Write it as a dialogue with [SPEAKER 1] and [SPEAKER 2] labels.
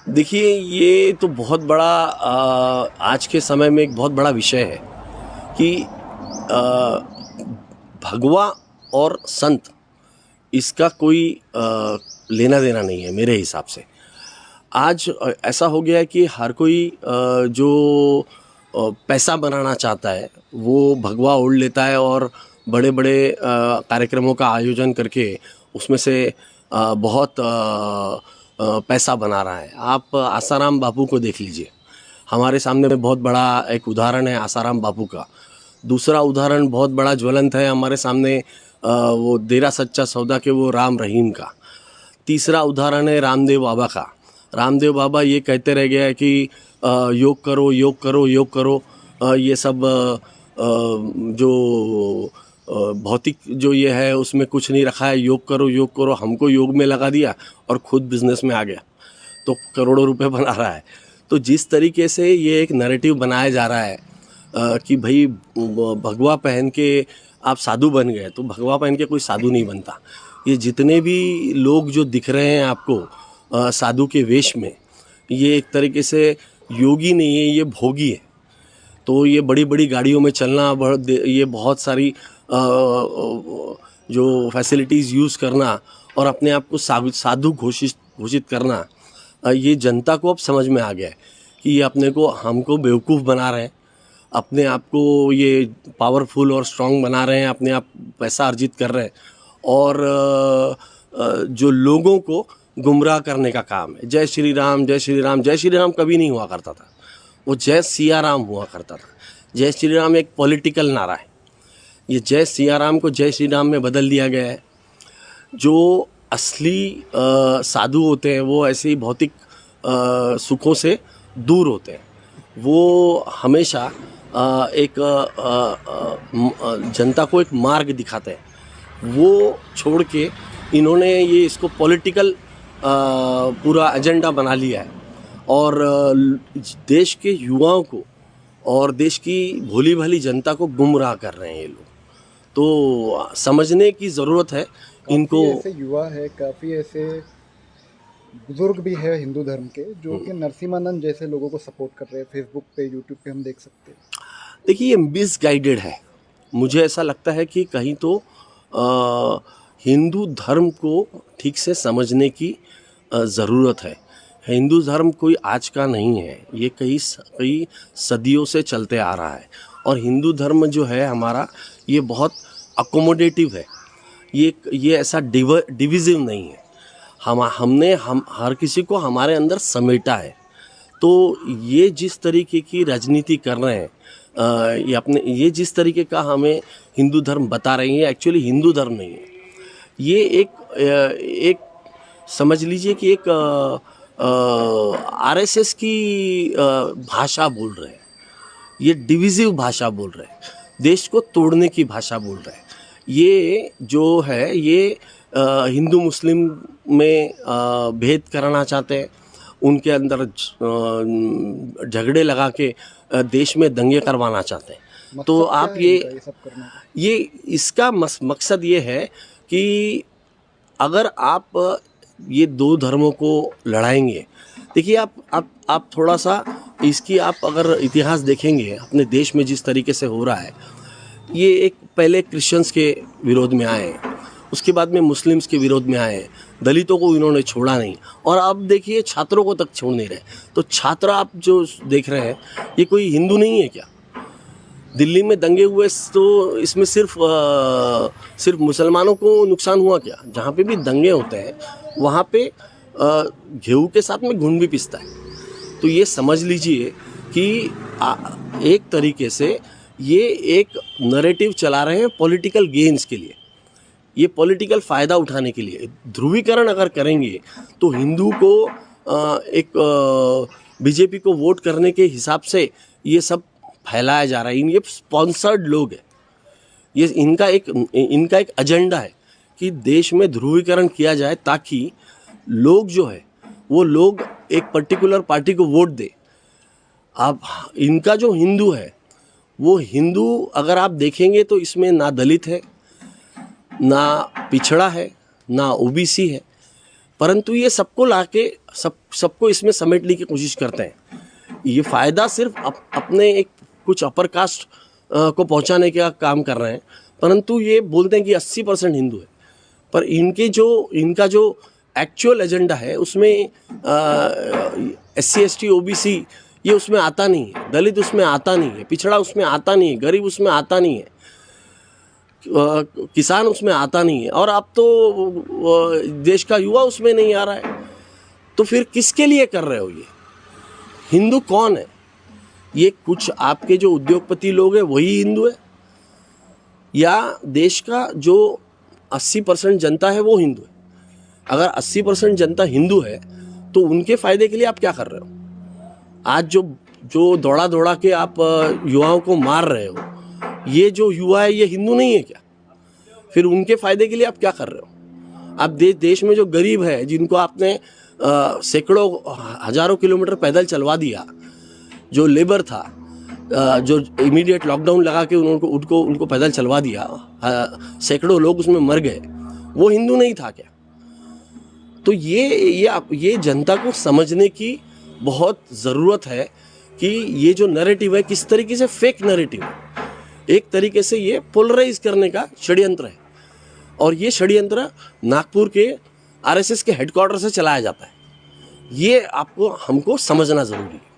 [SPEAKER 1] देखिए, ये तो बहुत बड़ा आज के समय में एक बहुत बड़ा विषय है कि भगवा और संत इसका कोई लेना देना नहीं है मेरे हिसाब से। आज ऐसा हो गया है कि हर कोई जो पैसा बनाना चाहता है वो भगवा ओढ़ लेता है और बड़े बड़े कार्यक्रमों का आयोजन करके उसमें से बहुत पैसा बना रहा है। आप आसाराम बापू को देख लीजिए, हमारे सामने बहुत बड़ा एक उदाहरण है आसाराम बापू का। दूसरा उदाहरण बहुत बड़ा ज्वलंत है हमारे सामने, वो डेरा सच्चा सौदा के वो राम रहीम का। तीसरा उदाहरण है रामदेव बाबा का। रामदेव बाबा ये कहते रह गया है कि योग करो योग करो योग करो, ये सब जो भौतिक जो ये है उसमें कुछ नहीं रखा है, योग करो, हमको योग में लगा दिया और खुद बिजनेस में आ गया तो करोड़ों रुपए बना रहा है। तो जिस तरीके से ये एक नैरेटिव बनाया जा रहा है कि भाई भगवा पहन के आप साधु बन गए, तो भगवा पहन के कोई साधु नहीं बनता। ये जितने भी लोग जो दिख रहे हैं आपको साधु के वेश में, ये एक तरीके से योगी नहीं है, ये भोगी है। तो ये बड़ी बड़ी गाड़ियों में चलना, ये बहुत सारी जो फैसिलिटीज़ यूज़ करना और अपने आप को साधु घोषित करना, ये जनता को अब समझ में आ गया है कि ये हमको बेवकूफ़ बना रहे हैं, अपने आप को ये पावरफुल और स्ट्रांग बना रहे हैं, अपने आप पैसा अर्जित कर रहे हैं और जो लोगों को गुमराह करने का काम है। जय श्री राम जय श्री राम, जय श्री राम कभी नहीं हुआ करता था, वो जय सिया राम हुआ करता था। जय श्री राम एक पॉलिटिकल नारा है, ये जय सिया राम को जय श्री राम में बदल दिया गया है। जो असली साधु होते हैं वो ऐसे ही भौतिक सुखों से दूर होते हैं, वो हमेशा एक जनता को एक मार्ग दिखाते हैं। वो छोड़ के इन्होंने ये इसको पॉलिटिकल पूरा एजेंडा बना लिया है और देश के युवाओं को और देश की भोली भाली जनता को गुमराह कर रहे हैं ये लोग। तो समझने की ज़रूरत है इनको।
[SPEAKER 2] ऐसे युवा है, काफ़ी ऐसे बुजुर्ग भी है हिंदू धर्म के जो कि नरसिम्हानंद जैसे लोगों को सपोर्ट कर रहे हैं। फेसबुक पे, यूट्यूब पे हम देख सकते हैं।
[SPEAKER 1] देखिए, ये मिसगाइडेड है। मुझे ऐसा लगता है कि कहीं तो हिंदू धर्म को ठीक से समझने की ज़रूरत है। हिंदू धर्म कोई आज का नहीं है, ये कई सदियों से चलते आ रहा है और हिंदू धर्म जो है हमारा, ये बहुत अकोमोडेटिव है। ये ऐसा डिविजिव नहीं है। हमने हर किसी को हमारे अंदर समेटा है। तो ये जिस तरीके की राजनीति कर रहे हैं, ये जिस तरीके का हमें हिंदू धर्म बता रहे हैं, एक्चुअली हिंदू धर्म नहीं है। ये एक समझ लीजिए कि एक आरएसएस की भाषा बोल रहे हैं, ये डिविजिव भाषा बोल रहे हैं, देश को तोड़ने की भाषा बोल रहे हैं। ये जो है ये हिंदू मुस्लिम में भेद करना चाहते हैं, उनके अंदर झगड़े लगा के देश में दंगे करवाना चाहते हैं। तो आप ये इसका मकसद ये है कि अगर आप ये दो धर्मों को लड़ाएंगे, देखिए आप थोड़ा सा इसकी आप अगर इतिहास देखेंगे अपने देश में जिस तरीके से हो रहा है, ये एक पहले क्रिश्चियंस के विरोध में आए, उसके बाद में मुस्लिम्स के विरोध में आए, दलितों को इन्होंने छोड़ा नहीं और अब देखिए छात्रों को तक छोड़ नहीं रहे। तो छात्र आप जो देख रहे हैं, ये कोई हिंदू नहीं है क्या? दिल्ली में दंगे हुए तो इसमें सिर्फ मुसलमानों को नुकसान हुआ क्या? जहाँ पे भी दंगे होते हैं वहाँ पे गेहूं के साथ में घुन भी पिसता है। तो ये समझ लीजिए कि एक तरीके से ये एक नैरेटिव चला रहे हैं पॉलिटिकल गेन्स के लिए, ये पॉलिटिकल फ़ायदा उठाने के लिए। ध्रुवीकरण अगर करेंगे तो हिंदू को एक बीजेपी को वोट करने के हिसाब से ये सब फैलाया जा रहा है। ये स्पॉन्सर्ड लोग हैं, ये इनका एक एजेंडा है कि देश में ध्रुवीकरण किया जाए ताकि लोग जो है वो लोग एक पर्टिकुलर पार्टी को वोट दे। आप इनका जो हिंदू है वो हिंदू अगर आप देखेंगे तो इसमें ना दलित है, ना पिछड़ा है, ना ओबीसी है, परंतु ये सबको लाके सबको इसमें समेटने की कोशिश करते हैं। ये फ़ायदा सिर्फ अपने एक कुछ अपर कास्ट को पहुंचाने का काम कर रहे हैं, परंतु ये बोलते हैं कि 80% हिंदू है, पर इनका जो एक्चुअल एजेंडा है उसमें SC ST OBC ये उसमें आता नहीं है, दलित उसमें आता नहीं है, पिछड़ा उसमें आता नहीं है, गरीब उसमें आता नहीं है, किसान उसमें आता नहीं है, और अब तो देश का युवा उसमें नहीं आ रहा है। तो फिर किसके लिए कर रहे हो ये? हिंदू कौन है? ये कुछ आपके जो उद्योगपति लोग हैं वही हिंदू है, या देश का जो 80% जनता है वो हिंदू है? अगर 80% जनता हिंदू है तो उनके फायदे के लिए आप क्या कर रहे हो? आज जो दौड़ा के आप युवाओं को मार रहे हो, ये जो युवा है ये हिंदू नहीं है क्या? फिर उनके फायदे के लिए आप क्या कर रहे हो? आप देश में जो गरीब है, जिनको आपने सैकड़ों हजारों किलोमीटर पैदल चलवा दिया, जो लेबर था, जो इमीडिएट लॉकडाउन लगा के उनको पैदल चलवा दिया, सैकड़ों लोग उसमें मर गए, वो हिंदू नहीं था क्या? तो ये जनता को समझने की बहुत ज़रूरत है कि ये जो नैरेटिव है किस तरीके से फेक नैरेटिव है। एक तरीके से ये पोलराइज करने का षड्यंत्र है, और ये षड्यंत्र नागपुर के RSS के हेडक्वार्टर से चलाया जाता है। ये हमको समझना ज़रूरी है।